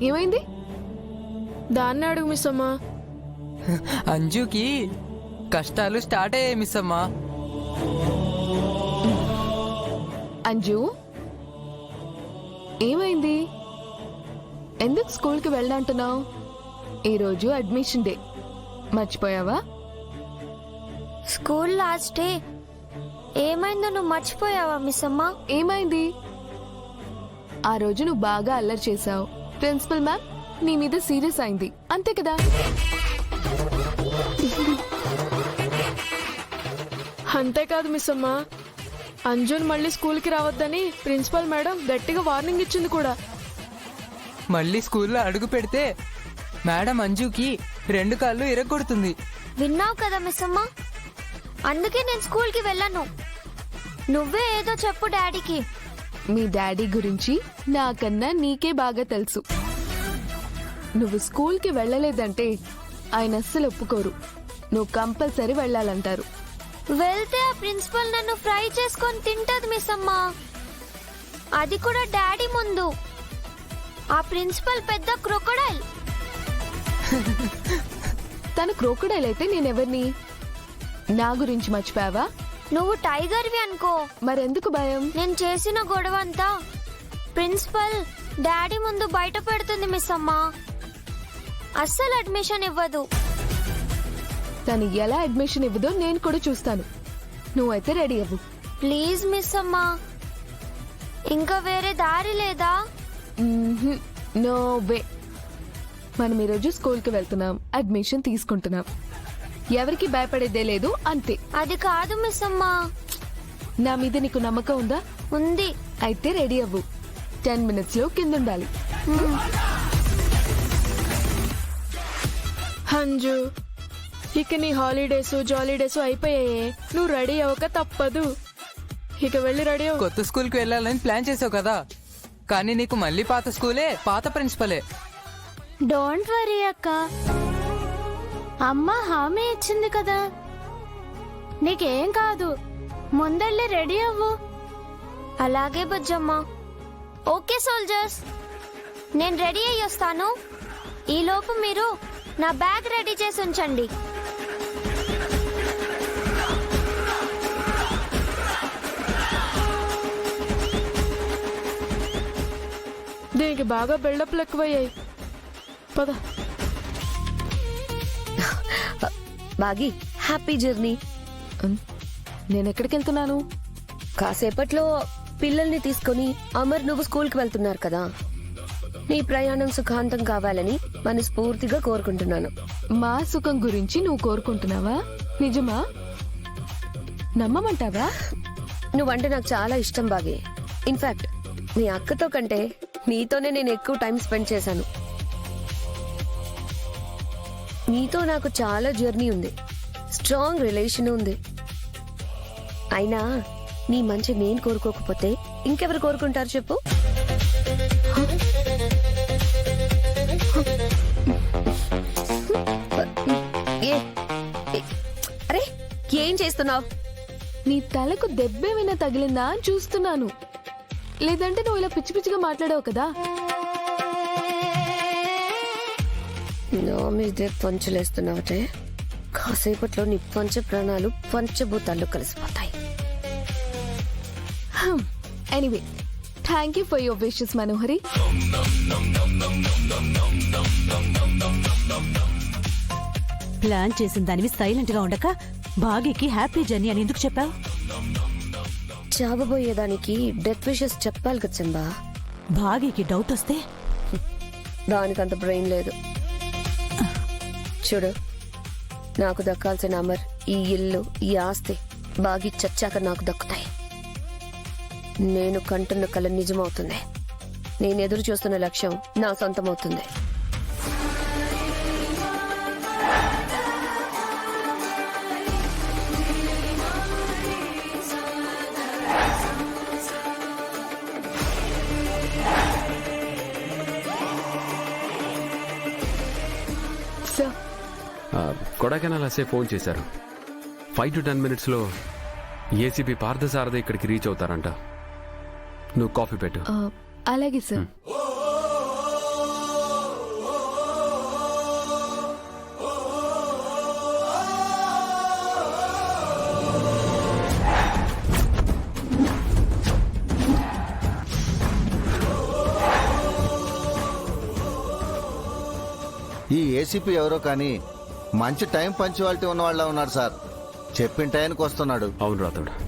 ఏమైంది? దాన్ని అడుగు మిస్ అమ్మా. అంజుకి కష్టాలు స్టార్ట్ అయ్యాయి మిస్ అమ్మా. అంజు ఏమైంది? ఎందుకు స్కూల్కి వెళ్ళంటున్నావు? ఈరోజు అడ్మిషన్ డే, మర్చిపోయావా? స్కూల్ లాస్ట్ డే ఏమైందో నువ్వు మర్చిపోయావా మిస్ అమ్మా? ఏమైంది? ఆ రోజు నువ్వు బాగా అల్లరి చేశావు. ప్రిన్సిపల్ మ్యామ్ నీ మీద సీరియస్ అయింది, అంతే కదా? అంతేకాదు మిస్ అమ్మా, అంజున్ మళ్ళీ స్కూల్కి రావద్దని ప్రిన్సిపల్ మేడం గట్టిగా వార్నింగ్ ఇచ్చింది కూడా. మళ్ళీ స్కూల్లో అడుగు పెడితే మేడం అంజుకి 2 కాళ్ళు ఇరగొడుతుంది. విన్నావు కదా మిస్ అమ్మా, అందుకే నేను స్కూల్కి వెళ్ళను. నువ్వే ఏదో చెప్పు డాడీకి. మీ డాడీ గురించి నాకన్నా నీకే బాగా తెలుసు. నువ్వు స్కూల్కి వెళ్ళలేదంటే ఆయన అస్సలు ఒప్పుకోరు. నువ్వు కంపల్సరీ వెళ్ళాలంటారు. వెళ్తే ఆ ప్రిన్సిపల్ నన్ను ఫ్రై చేసుకొని తింటది మిస్ అమ్మా, అది కూడా డాడీ ముందు. ఆ ప్రిన్సిపల్ పెద్ద క్రొకొడైల్. తను క్రోకడైల్ అయితే నేనెవరిని? నా గురించి మర్చిపోయావా? నువ్వు టైగర్వి అనుకో. మరెందుకు భయం? నేను చేసిన గొడవ అంతా ప్రిన్సిపల్ డాడీ ముందు బయట పెడుతుంది మిస్ అమ్మా. అస్సలు అడ్మిషన్ ఇవ్వదు. తను ఎలా అడ్మిషన్ ఇవ్వదో నేను కూడా చూస్తాను. నువ్వైతే రెడీ అవ్వు ప్లీజ్ మిస్ అమ్మా. ఇంకా వేరే దారి లేదా? No way. మనం ఈరోజు స్కూల్కి వెళ్తున్నాం, అడ్మిషన్ తీసుకుంటున్నాం. ఎవరికి భయపడేదే లేదు, అంతే. అది కాదు మిస్ అమ్మా. నా మీద నీకు నమ్మకం ఉందా? ఉంది. అయితే రెడీ అవ్వు. 10 minutes లో కింద ఉండాలి. అంజు, ఇక నీ హాలిడేస్ జాలీడేస్ అయిపోయాయే. నువ్వు రెడీ అవ్వక తప్పదు. ఇక వెళ్ళి రెడీ అవ్వు. కొత్త స్కూల్కి వెళ్ళాలని ప్లాన్ చేసావు కదా, కానీ నీకు మళ్ళీ పాత స్కూలే, పాత ప్రిన్సిపలే. డోంట్ వరీ అక్క, అమ్మ హామీ ఇచ్చింది కదా, నీకేం కాదు. ముందళ్ళి రెడీ అవ్వు. అలాగే బుజ్జమ్మ. ఓకే సోల్జర్స్, నేను రెడీ అయ్యి వస్తాను. ఈలోపు మీరు నా బ్యాగ్ రెడీ చేసి ఉంచండి. దీనికి బాగా బిల్డప్లు ఎక్కువయ్యాయి. పద. బాగి, హ్యాపీ జర్నీ. నేను ఎక్కడికి వెళ్తున్నాను? కాసేపట్లో పిల్లల్ని తీసుకుని అమర్ నువ్వు స్కూల్కి వెళ్తున్నారు కదా. నీ ప్రయాణం సుఖాంతం కావాలని మనస్ఫూర్తిగా కోరుకుంటున్నాను. మా సుఖం గురించి నువ్వు కోరుకుంటున్నావా? నిజమా? నమ్మమంటావా? నువ్వంటే నాకు చాలా ఇష్టం బాగి. ఇన్ఫాక్ట్ నీ అక్కతో కంటే నీతోనే నేను ఎక్కువ టైం స్పెండ్ చేశాను. నీతో నాకు చాలా జర్నీ ఉంది, స్ట్రాంగ్ రిలేషన్ ఉంది. అయినా నీ మంచి నేను కోరుకోకపోతే ఇంకెవరు కోరుకుంటారు చెప్పు? అరే ఏం చేస్తున్నావు? నీ తలకు దెబ్బేమైనా తగిలిందా అని చూస్తున్నాను. లేదంటే నువ్వు ఇలా పిచ్చి పిచ్చిగా మాట్లాడావు కదా. నా మీదే పంచులేస్తున్నావుటే, కాసేపట్లో నీ పంచ ప్రాణాలు పంచభూతాల్లో కలిసిపోతాయి. Anyway, thank you for your wishes Manohari. Plan చేసిన దానివి సైలెంట్ గా ఉండక బాగీకి హ్యాపీ జర్నీ అని ఎందుకు చెప్పావు? చావబోయేదానికి డెత్ విషెస్ చెప్పాలి కదా చంబా. బాగీకి డౌట్ వస్తే? దానికంత బ్రెయిన్ లేదు. చూడు, నాకు దక్కాల్సిన అమర్, ఈ ఇల్లు, ఈ ఆస్తి బాగి చచ్చాక నాకు దక్కుతాయి. నేను కంటున్న కల నిజమవుతుంది. నేను ఎదురు చూస్తున్న లక్ష్యం నా సొంతమవుతుంది. కొడైకెనాల్ అసే ఫోన్ చేశారు. 5 to 10 minutesలో ఏసీపీ పార్థసారథి ఇక్కడికి రీచ్ అవుతారంట. నువ్వు కాఫీ పెట్టు. అలాగే సార్. ఈ ఏసీపీ ఎవరో కానీ మంచి టైం పంచువాలిటీ ఉన్నవాళ్ళ ఉన్నాడు సార్. చెప్పిన టైంకి వస్తున్నాడు. అవును రాతోడు.